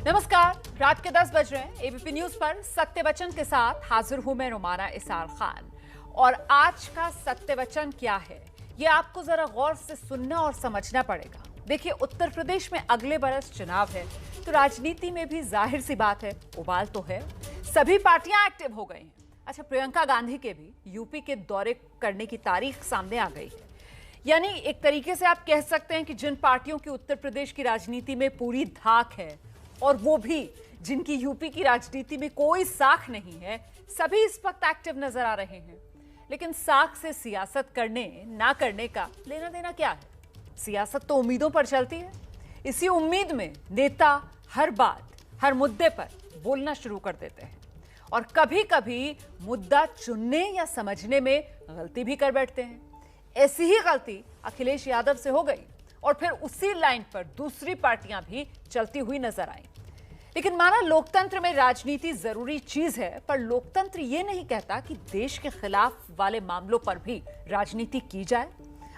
नमस्कार, रात के 10 बज रहे हैं। एबीपी न्यूज पर सत्य वचन के साथ हाजिर हूं मैं रुमाना इसार खान। और आज का सत्य वचन क्या है, ये आपको जरा गौर से सुनना और समझना पड़ेगा। देखिए, उत्तर प्रदेश में अगले बरस चुनाव है, तो राजनीति में भी जाहिर सी बात है, उबाल तो है। सभी पार्टियां एक्टिव हो गई हैं। अच्छा, प्रियंका गांधी के भी यूपी के दौरे करने की तारीख सामने आ गई है। यानी एक तरीके से आप कह सकते हैं कि जिन पार्टियों की उत्तर प्रदेश की राजनीति में पूरी धाक है, और वो भी जिनकी यूपी की राजनीति में कोई साख नहीं है, सभी इस वक्त एक्टिव नजर आ रहे हैं। लेकिन साख से सियासत करने ना करने का लेना देना क्या है? सियासत तो उम्मीदों पर चलती है। इसी उम्मीद में नेता हर बात, हर मुद्दे पर बोलना शुरू कर देते हैं, और कभी कभी मुद्दा चुनने या समझने में गलती भी कर बैठते हैं। ऐसी ही गलती अखिलेश यादव से हो गई, और फिर उसी लाइन पर दूसरी पार्टियां भी चलती हुई नजर आई। लेकिन माना लोकतंत्र में राजनीति जरूरी चीज है, पर लोकतंत्र यह नहीं कहता कि देश के खिलाफ वाले मामलों पर भी राजनीति की जाए।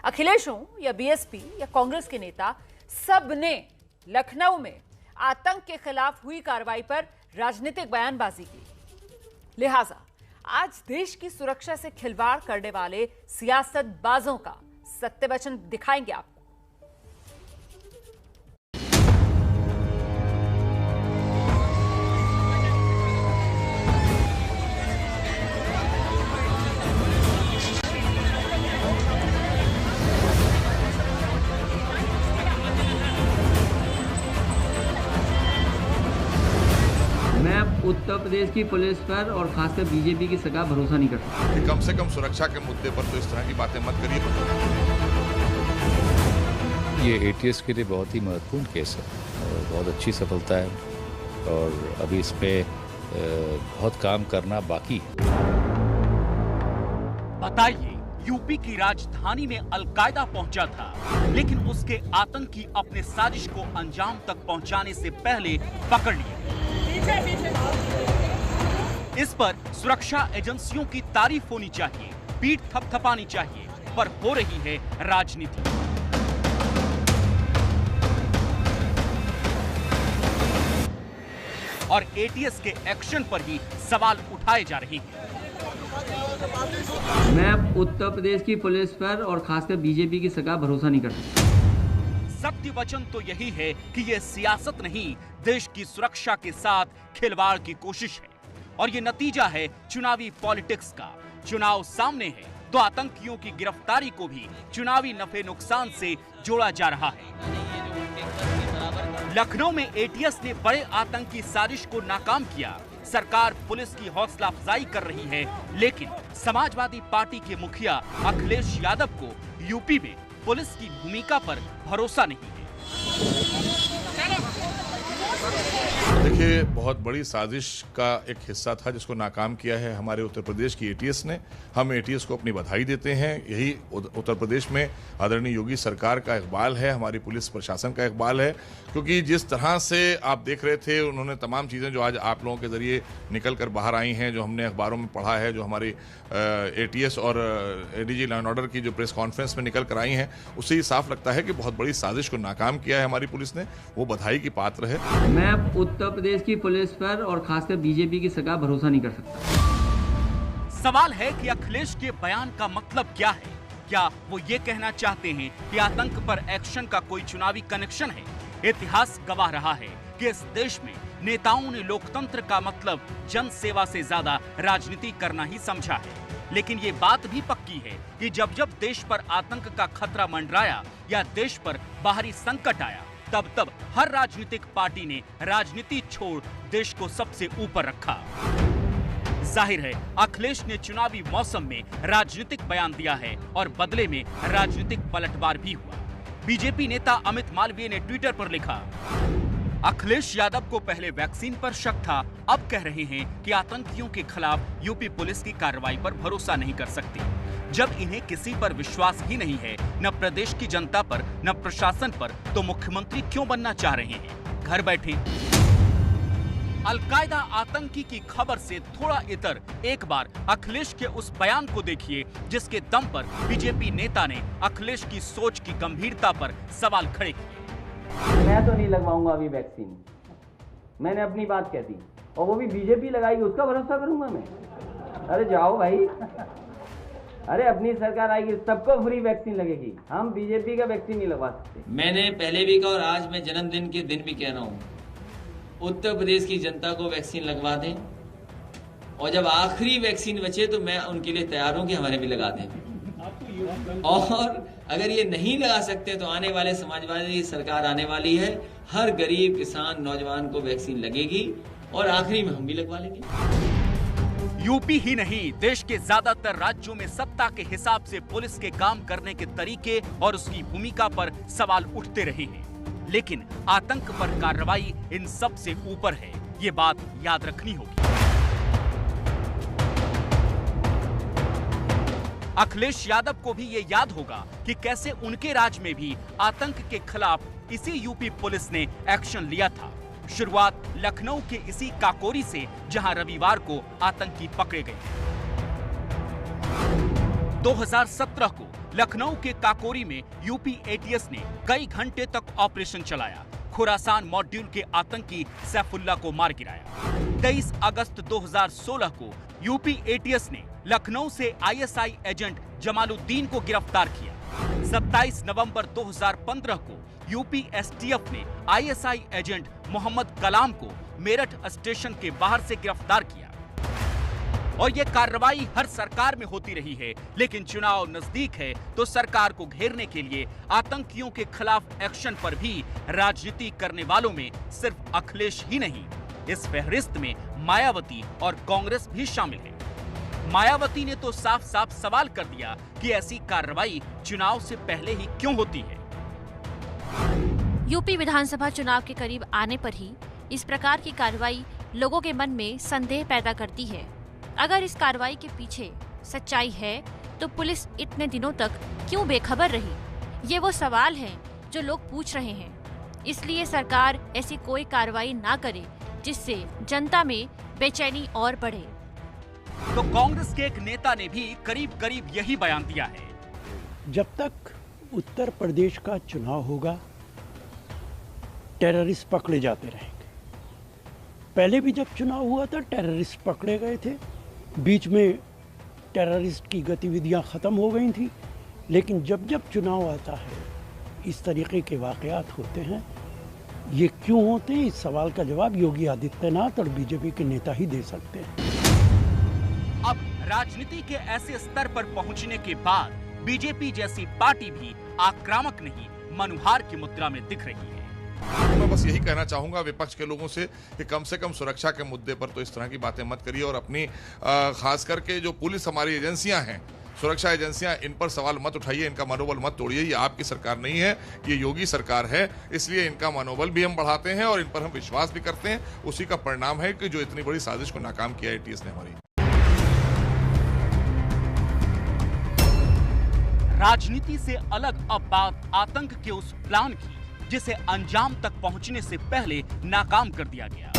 अखिलेश हो या बीएसपी या कांग्रेस के नेता, सब ने लखनऊ में आतंक के खिलाफ हुई कार्रवाई पर राजनीतिक बयानबाजी की। लिहाजा आज देश की सुरक्षा से खिलवाड़ करने वाले सियासतबाजों का सत्य वचन दिखाएंगे आपको। उत्तर प्रदेश की पुलिस पर और खासकर बीजेपी की सरकार भरोसा नहीं करती। कम से कम सुरक्षा के मुद्दे पर तो इस तरह की बातें मत करिए। ये एटीएस के लिए बहुत ही महत्वपूर्ण केस है और बहुत अच्छी सफलता है, और अभी इस पे बहुत काम करना बाकी है। बताइए, यूपी की राजधानी में अलकायदा पहुंचा था, लेकिन उसके आतंकी अपने साजिश को अंजाम तक पहुंचाने से पहले पकड़ लिए। इस पर सुरक्षा एजेंसियों की तारीफ होनी चाहिए, पीठ थपथपानी चाहिए, पर हो रही है राजनीति। और एटीएस के एक्शन पर ही सवाल उठाए जा रहे हैं। मैं उत्तर प्रदेश की पुलिस पर और खासकर बीजेपी की सरकार भरोसा नहीं करती। सत्य वचन तो यही है कि यह सियासत नहीं, देश की सुरक्षा के साथ खिलवाड़ की कोशिश है, और ये नतीजा है चुनावी पॉलिटिक्स का। चुनाव सामने है तो आतंकियों की गिरफ्तारी को भी चुनावी नफे नुकसान से जोड़ा जा रहा है। लखनऊ में एटीएस ने बड़े आतंकी साजिश को नाकाम किया। सरकार पुलिस की हौसला अफजाई कर रही है, लेकिन समाजवादी पार्टी के मुखिया अखिलेश यादव को यूपी में पुलिस की भूमिका पर भरोसा नहीं है। देखिए, बहुत बड़ी साजिश का एक हिस्सा था जिसको नाकाम किया है हमारे उत्तर प्रदेश की एटीएस ने। हम एटीएस को अपनी बधाई देते हैं। यही उत्तर प्रदेश में आदरणीय योगी सरकार का इकबाल है, हमारी पुलिस प्रशासन का इकबाल है, क्योंकि जिस तरह से आप देख रहे थे, उन्होंने तमाम चीज़ें जो आज आप लोगों के जरिए निकल कर बाहर आई हैं, जो हमने अखबारों में पढ़ा है, जो हमारी एटीएस और एडीजी लॉ एंड ऑर्डर की जो प्रेस कॉन्फ्रेंस में निकल कर आई हैं, उससे ही साफ लगता है कि बहुत बड़ी साजिश को नाकाम किया है हमारी पुलिस ने। वो बधाई की पात्र है। मैं उत्तर प्रदेश की पुलिस पर और खासकर बीजेपी की सरकार भरोसा नहीं कर सकता। सवाल है कि अखिलेश के बयान का मतलब क्या है? क्या वो ये कहना चाहते हैं कि आतंक पर एक्शन का कोई चुनावी कनेक्शन है? इतिहास गवाह रहा है कि इस देश में नेताओं ने लोकतंत्र का मतलब जन सेवा से ज्यादा राजनीति करना ही समझा है। लेकिन ये बात भी पक्की है कि जब जब देश पर आतंक का खतरा मंडराया या देश पर बाहरी संकट आया, तब तब हर राजनीतिक पार्टी ने राजनीति छोड़ देश को सबसे ऊपर रखा। जाहिर है, अखिलेश ने चुनावी मौसम में राजनीतिक बयान दिया है, और बदले में राजनीतिक पलटवार भी हुआ। बीजेपी नेता अमित मालवीय ने ट्विटर पर लिखा, अखिलेश यादव को पहले वैक्सीन पर शक था, अब कह रहे हैं कि आतंकियों के खिलाफ यूपी पुलिस की कार्रवाई पर भरोसा नहीं कर सकते। जब इन्हें किसी पर विश्वास ही नहीं है, न प्रदेश की जनता पर, न प्रशासन पर, तो मुख्यमंत्री क्यों बनना चाह रहे हैं? घर बैठे। अलकायदा आतंकी की खबर से थोड़ा इतर एक बार अखिलेश के उस बयान को देखिए, जिसके दम पर बीजेपी नेता ने अखिलेश की सोच की गंभीरता पर सवाल खड़े किए। मैं तो नहीं लगवाऊंगा अभी वैक्सीन। मैंने अपनी बात कह दी, और वो भी बीजेपी लगाएगी, उसका भरोसा करूंगा मैं? अरे जाओ भाई, अरे अपनी सरकार आएगी, सबको फ्री वैक्सीन लगेगी, हम बीजेपी का वैक्सीन नहीं लगवा सकते। मैंने पहले भी कहा और आज मैं जन्मदिन के दिन भी कह रहा हूँ, उत्तर प्रदेश की जनता को वैक्सीन लगवा दें, और जब आखिरी वैक्सीन बचे तो मैं उनके लिए तैयार हूँ कि हमारे भी लगा दें। और अगर ये नहीं लगा सकते तो आने वाले समाजवादी की सरकार आने वाली है, हर गरीब किसान नौजवान को वैक्सीन लगेगी और आखिरी में हम भी लगवा लेंगे। यूपी ही नहीं, देश के ज्यादातर राज्यों में सत्ता के हिसाब से पुलिस के काम करने के तरीके और उसकी भूमिका पर सवाल उठते रहे हैं, लेकिन आतंक पर कार्रवाई इन सब से ऊपर है, ये बात याद रखनी होगी। अखिलेश यादव को भी ये याद होगा कि कैसे उनके राज में भी आतंक के खिलाफ इसी यूपी पुलिस ने एक्शन लिया था। शुरुआत लखनऊ के इसी काकोरी से, जहां रविवार को आतंकी पकड़े गए। 2017 को लखनऊ के काकोरी में यूपी एटीएस ने कई घंटे तक ऑपरेशन चलाया, खुरासान मॉड्यूल के आतंकी सैफुल्ला को मार गिराया। 23 अगस्त 2016 को यूपी एटीएस ने लखनऊ से आईएसआई एजेंट जमालुद्दीन को गिरफ्तार किया। 27 नवंबर 2015 को यूपी एसटीएफ ने आईएसआई एजेंट मोहम्मद कलाम को मेरठ स्टेशन के बाहर से गिरफ्तार किया। और ये कार्रवाई हर सरकार में होती रही है, लेकिन चुनाव नजदीक है तो सरकार को घेरने के लिए आतंकियों के खिलाफ एक्शन पर भी राजनीति करने वालों में सिर्फ अखिलेश ही नहीं, इस फहरिस्त में मायावती और कांग्रेस भी शामिल है। मायावती ने तो साफ साफ सवाल कर दिया कि ऐसी कार्रवाई चुनाव से पहले ही क्यों होती है। यूपी विधानसभा चुनाव के करीब आने पर ही इस प्रकार की कार्रवाई लोगों के मन में संदेह पैदा करती है। अगर इस कार्रवाई के पीछे सच्चाई है तो पुलिस इतने दिनों तक क्यों बेखबर रही? ये वो सवाल हैं जो लोग पूछ रहे हैं। इसलिए सरकार ऐसी कोई कार्रवाई ना करे जिससे जनता में बेचैनी और बढ़े। तो कांग्रेस के एक नेता ने भी करीब करीब यही बयान दिया है। जब तक उत्तर प्रदेश का चुनाव होगा, टेररिस्ट पकड़े जाते रहेंगे। पहले भी जब चुनाव हुआ था टेररिस्ट पकड़े गए थे, बीच में टेररिस्ट की गतिविधियां खत्म हो गई थी, लेकिन जब जब चुनाव आता है इस तरीके के वाकयात होते हैं। ये क्यों होते हैं, इस सवाल का जवाब योगी आदित्यनाथ और बीजेपी के नेता ही दे सकते हैं। अब राजनीति के ऐसे स्तर पर पहुंचने के बाद बीजेपी जैसी पार्टी भी आक्रामक नहीं, मनुहार की मुद्रा में दिख रही है। मैं बस यही कहना चाहूंगा विपक्ष के लोगों से कि कम से कम सुरक्षा के मुद्दे पर तो इस तरह की बातें मत करिए, और अपनी खास करके जो पुलिस हमारी एजेंसियां हैं, सुरक्षा एजेंसियां, इन पर सवाल मत उठाइए, इनका मनोबल मत तोड़िए। ये आपकी सरकार नहीं है, ये योगी सरकार है, इसलिए इनका मनोबल भी हम बढ़ाते हैं और इन पर हम विश्वास भी करते हैं। उसी का परिणाम है कि जो इतनी बड़ी साजिश को नाकाम किया एटीएस ने हमारी। राजनीति से अलग अब बात आतंक के उस प्लान की जिसे अंजाम तक पहुंचने से पहले नाकाम कर दिया गया।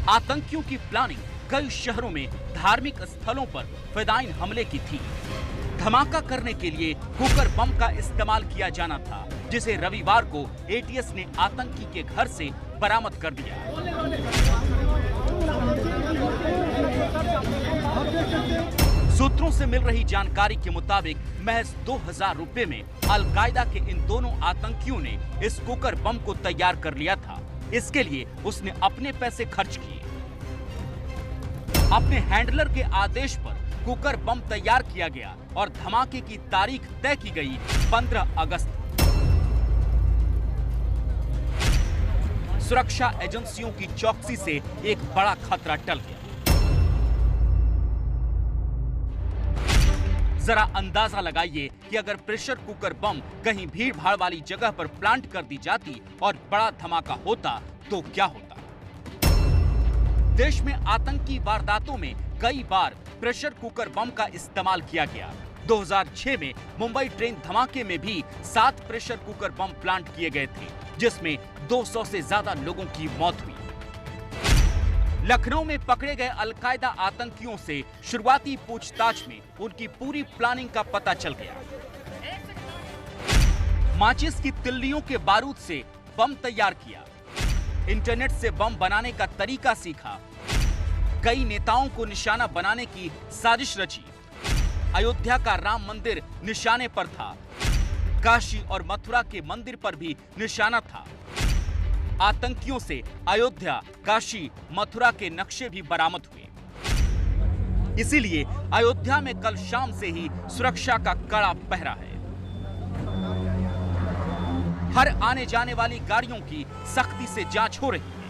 आतंकियों की प्लानिंग कई शहरों में धार्मिक स्थलों पर फिदाइन हमले की थी। धमाका करने के लिए कुकर बम का इस्तेमाल किया जाना था, जिसे रविवार को एटीएस ने आतंकी के घर से बरामद कर दिया। सूत्रों से मिल रही जानकारी के मुताबिक महज 2000 रुपए में अलकायदा के इन दोनों आतंकियों ने इस कुकर बम को तैयार कर लिया था। इसके लिए उसने अपने पैसे खर्च किए। अपने हैंडलर के आदेश पर कुकर बम तैयार किया गया और धमाके की तारीख तय की गई 15 अगस्त। सुरक्षा एजेंसियों की चौकसी से एक बड़ा खतरा टल गया। जरा अंदाजा लगाइए कि अगर प्रेशर कुकर बम कहीं भीड़ भाड़ वाली जगह पर प्लांट कर दी जाती और बड़ा धमाका होता तो क्या होता। देश में आतंकी वारदातों में कई बार प्रेशर कुकर बम का इस्तेमाल किया गया। 2006 में मुंबई ट्रेन धमाके में भी 7 प्रेशर कुकर बम प्लांट किए गए थे, जिसमें 200 से ज्यादा लोगों की मौत हुई। लखनऊ में पकड़े गए अलकायदा आतंकियों से शुरुआती पूछताछ में उनकी पूरी प्लानिंग का पता चल गया। माचिस की तिल्लियों के बारूद से बम तैयार किया, इंटरनेट से बम बनाने का तरीका सीखा, कई नेताओं को निशाना बनाने की साजिश रची। अयोध्या का राम मंदिर निशाने पर था, काशी और मथुरा के मंदिर पर भी निशाना था। आतंकियों से अयोध्या, काशी, मथुरा के नक्शे भी बरामद हुए। इसीलिए अयोध्या में कल शाम से ही सुरक्षा का कड़ा पहरा है। हर आने जाने वाली गाड़ियों की सख्ती से जांच हो रही है।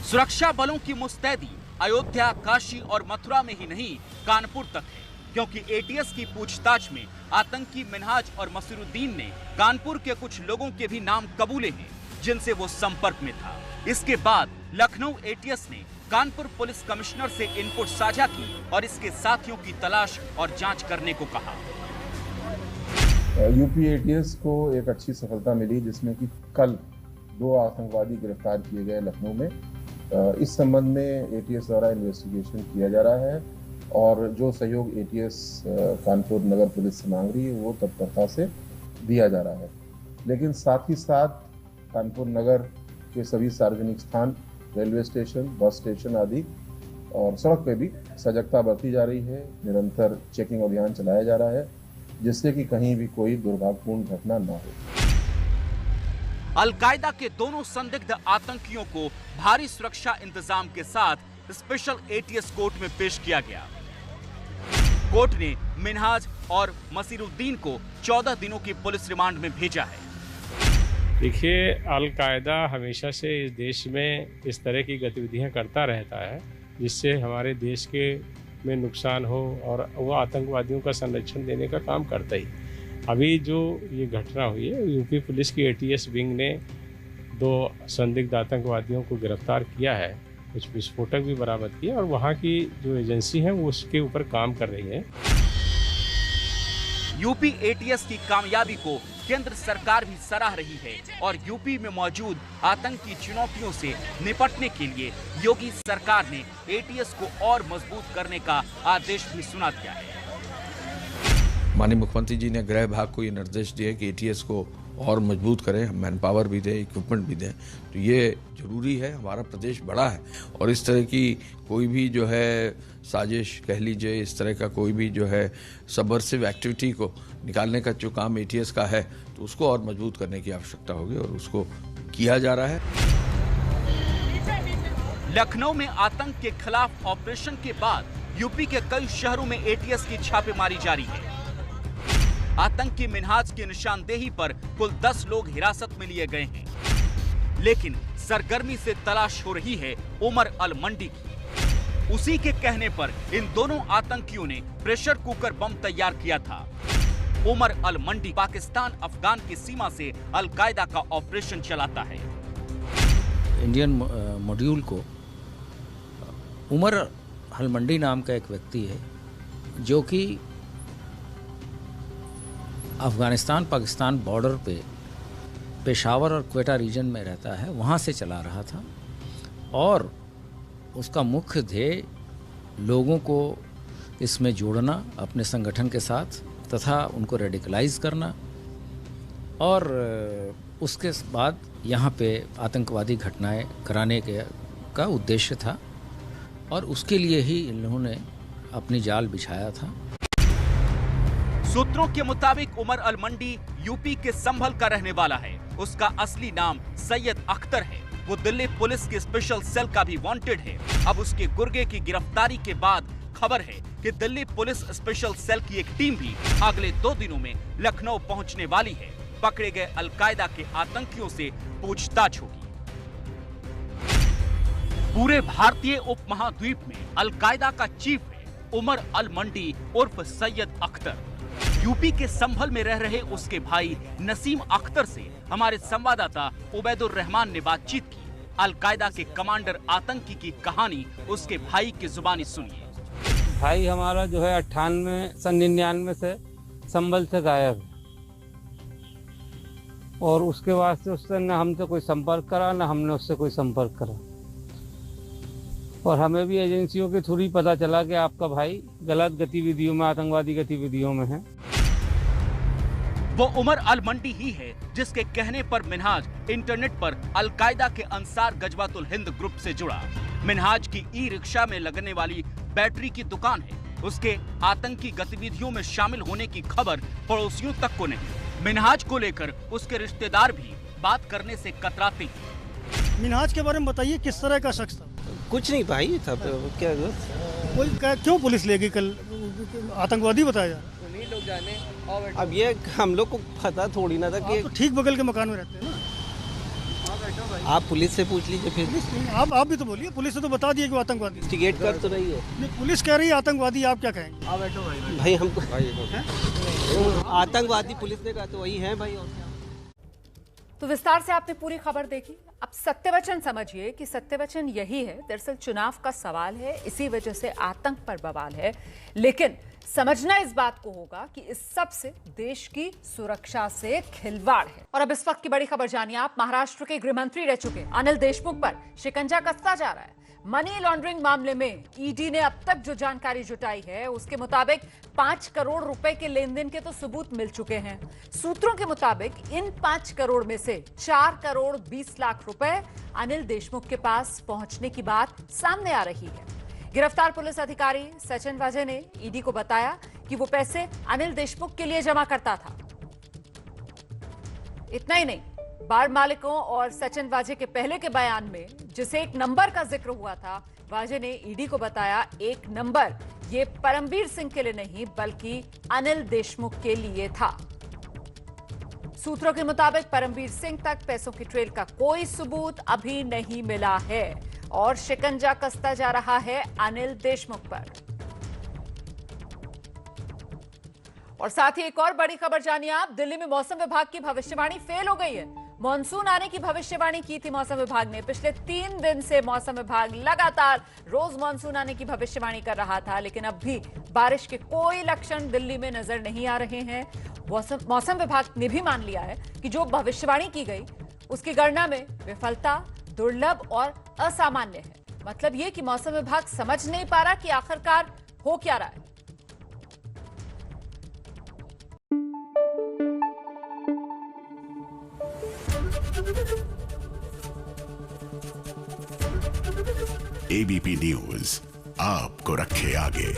सुरक्षा बलों की मुस्तैदी अयोध्या, काशी और मथुरा में ही नहीं, कानपुर तक है, क्योंकि एटीएस की पूछताछ में आतंकी मिन्हाज और मसीरुद्दीन ने कानपुर के कुछ लोगों के भी नाम कबूले हैं जिनसे वो संपर्क में था। इसके बाद लखनऊ एटीएस ने कानपुर पुलिस कमिश्नर से इनपुट साझा की और इसके साथियों की तलाश और जांच करने को कहा। यूपी एटीएस को एक अच्छी सफलता मिली, जिसमें कि कल 2 आतंकवादी गिरफ्तार किए गए लखनऊ में। इस संबंध में एटीएस द्वारा इन्वेस्टिगेशन किया जा रहा है और जो सहयोग एटीएस कानपुर नगर पुलिस से मांग रही है वो तत्परता से दिया जा रहा है। लेकिन साथ ही साथ कानपुर नगर के सभी सार्वजनिक स्थान, रेलवे स्टेशन, बस स्टेशन आदि और सड़क पे भी सजगता बरती जा रही है। निरंतर चेकिंग अभियान चलाया जा रहा है, जिससे कि कहीं भी कोई दुर्भाग्यपूर्ण घटना न हो। अलकायदा के दोनों संदिग्ध आतंकियों को भारी सुरक्षा इंतजाम के साथ स्पेशल एटीएस कोर्ट में पेश किया गया। कोर्ट ने मिन्हाज और मसीरुद्दीन को 14 दिनों की पुलिस रिमांड में भेजा है। देखिए, अलकायदा हमेशा से इस देश में इस तरह की गतिविधियां करता रहता है जिससे हमारे देश के में नुकसान हो, और वो आतंकवादियों का संरक्षण देने का काम करता ही। अभी जो ये घटना हुई है, यूपी पुलिस की एटीएस विंग ने 2 संदिग्ध आतंकवादियों को गिरफ्तार किया है, कुछ विस्फोटक भी बरामद किए और वहाँ की जो एजेंसी है वो उसके ऊपर काम कर रही है। यूपी एटीएस की कामयाबी को केंद्र सरकार भी सराह रही है और यूपी में मौजूद आतंकी चुनौतियों से निपटने के लिए योगी सरकार ने एटीएस को और मजबूत करने का आदेश भी सुना दिया है। माननीय मुख्यमंत्री जी ने गृह विभाग को ये निर्देश दिए कि एटीएस को और मजबूत करें, मैन पावर भी दें, इक्विपमेंट भी दें। तो ये जरूरी है, हमारा प्रदेश बड़ा है और इस तरह की कोई भी जो है साजिश कह लीजिए, इस तरह का कोई भी जो है सबवर्सिव एक्टिविटी को निकालने का जो काम एटीएस का है, तो उसको और मजबूत करने की आवश्यकता होगी और उसको किया जा रहा है। लखनऊ में आतंक के खिलाफ ऑपरेशन के बाद यूपी के कई शहरों में एटीएस की छापेमारी जारी है। आतंकी मिन्हाज की निशानदेही पर कुल 10 लोग हिरासत में लिए गए हैं, लेकिन सरगर्मी से तलाश हो रही है उमर अल मंडी की। उसी के कहने पर इन दोनों आतंकियों ने प्रेशर कुकर बम तैयार किया था। उमर अल मंडी पाकिस्तान अफगान की सीमा से अलकायदा का ऑपरेशन चलाता है। इंडियन मॉड्यूल को उमर अल मंडी नाम का एक व्यक्ति है जो कि अफगानिस्तान पाकिस्तान बॉर्डर पे पेशावर और क्वेटा रीजन में रहता है, वहाँ से चला रहा था और उसका मुख्य ध्येय लोगों को इसमें जोड़ना अपने संगठन के साथ तथा उनको रेडिकलाइज करना और उसके बाद यहाँ पे आतंकवादी घटनाएं कराने का उद्देश्य था और उसके लिए ही इन्होंने अपनी जाल बिछाया था। सूत्रों के मुताबिक उमर अल मंडी यूपी के संभल का रहने वाला है। उसका असली नाम सैयद अख्तर है। वो दिल्ली पुलिस के स्पेशल सेल का भी वांटेड है। अब उसके गुर्गे की गिरफ्तारी के बाद खबर है कि दिल्ली पुलिस स्पेशल सेल की एक टीम भी अगले 2 दिनों में लखनऊ पहुंचने वाली है। पकड़े गए अलकायदा के आतंकियों से पूछताछ होगी। पूरे भारतीय उपमहाद्वीप में अलकायदा का चीफ है उमर अल मंडी उर्फ सैयद अख्तर। यूपी के संभल में रह रहे उसके भाई नसीम अख्तर से हमारे संवाददाता उबैदुर रहमान ने बातचीत की। अलकायदा के कमांडर आतंकी की कहानी उसके भाई की जुबानी सुनिए। भाई हमारा जो है 98 से संभल से गायब है और उसके बाद से उससे न हमसे कोई संपर्क करा न हमने उससे कोई संपर्क करा। और हमें भी एजेंसियों के थ्रू ही पता चला कि आपका भाई गलत गतिविधियों में, आतंकवादी गतिविधियों में है। वो उमर अल मंडी ही है जिसके कहने पर मिनहाज इंटरनेट पर अल-कायदा के अंसार गजवातुल हिंद ग्रुप से जुड़ा। मिनहाज की ई रिक्शा में लगने वाली बैटरी की दुकान है। उसके आतंकी गतिविधियों में शामिल होने की खबर पड़ोसियों तक को नहीं। मिनहाज को लेकर उसके रिश्तेदार भी बात करने से कतराते हैं। मिनहाज के बारे में बताइए, किस तरह का शख्स था? कुछ नहीं भाई था, क्या क्यों पुलिस ले गई? कल आतंकवादी बताया। उन्हीं लोग जाने। अब ये हम लोग को पता थोड़ी ना था कि तो ठीक बगल के मकान में रहते हैं ना। आप पुलिस से पूछ लीजिए फिर। आप भी तो बोलिए, पुलिस ने तो बता दिया कि वो आतंकवादी इन्वेस्टिगेट कर तो रही है। नहीं, पुलिस कह रही है आतंकवादी, आप क्या कहेंगे? भाई हमको आतंकवादी पुलिस ने कहा तो वही है भाई। तो विस्तार से आपने पूरी खबर देखी। अब सत्यवचन समझिए कि सत्यवचन यही है। दरअसल चुनाव का सवाल है, इसी वजह से आतंक पर बवाल है। लेकिन समझना इस बात को होगा कि इस सब से देश की सुरक्षा से खिलवाड़ है। और अब इस वक्त की बड़ी खबर जानिए आप। महाराष्ट्र के गृह मंत्री रह चुके अनिल देशमुख पर शिकंजा कसता जा रहा है। मनी लॉन्ड्रिंग मामले में ईडी ने अब तक जो जानकारी जुटाई है उसके मुताबिक 5 करोड़ रुपए के लेन देन के तो सबूत मिल चुके हैं। सूत्रों के मुताबिक इन 5 करोड़ में से 4 करोड़ 20 लाख रुपए अनिल देशमुख के पास पहुंचने की बात सामने आ रही है। गिरफ्तार पुलिस अधिकारी सचिन वाजे ने ईडी को बताया कि वो पैसे अनिल देशमुख के लिए जमा करता था। इतना ही नहीं, बार मालिकों और सचिन वाजे के पहले के बयान में जिसे एक नंबर का जिक्र हुआ था, वाजे ने ईडी को बताया एक नंबर ये परमबीर सिंह के लिए नहीं बल्कि अनिल देशमुख के लिए था। सूत्रों के मुताबिक परमबीर सिंह तक पैसों की ट्रेल का कोई सबूत अभी नहीं मिला है और शिकंजा कसता जा रहा है अनिल देशमुख पर। और साथ ही एक और बड़ी खबर जानिए आप। दिल्ली में मौसम विभाग की भविष्यवाणी फेल हो गई है। मॉनसून आने की भविष्यवाणी की थी मौसम विभाग ने। पिछले 3 दिन से मौसम विभाग लगातार रोज मॉनसून आने की भविष्यवाणी कर रहा था, लेकिन अब भी बारिश के कोई लक्षण दिल्ली में नजर नहीं आ रहे हैं। मौसम विभाग ने भी मान लिया है कि जो भविष्यवाणी की गई उसकी गणना में विफलता दुर्लभ और असामान्य है। मतलब ये कि मौसम विभाग समझ नहीं पा रहा कि आखिरकार हो क्या रहा है। एबीपी न्यूज आपको रखे आगे।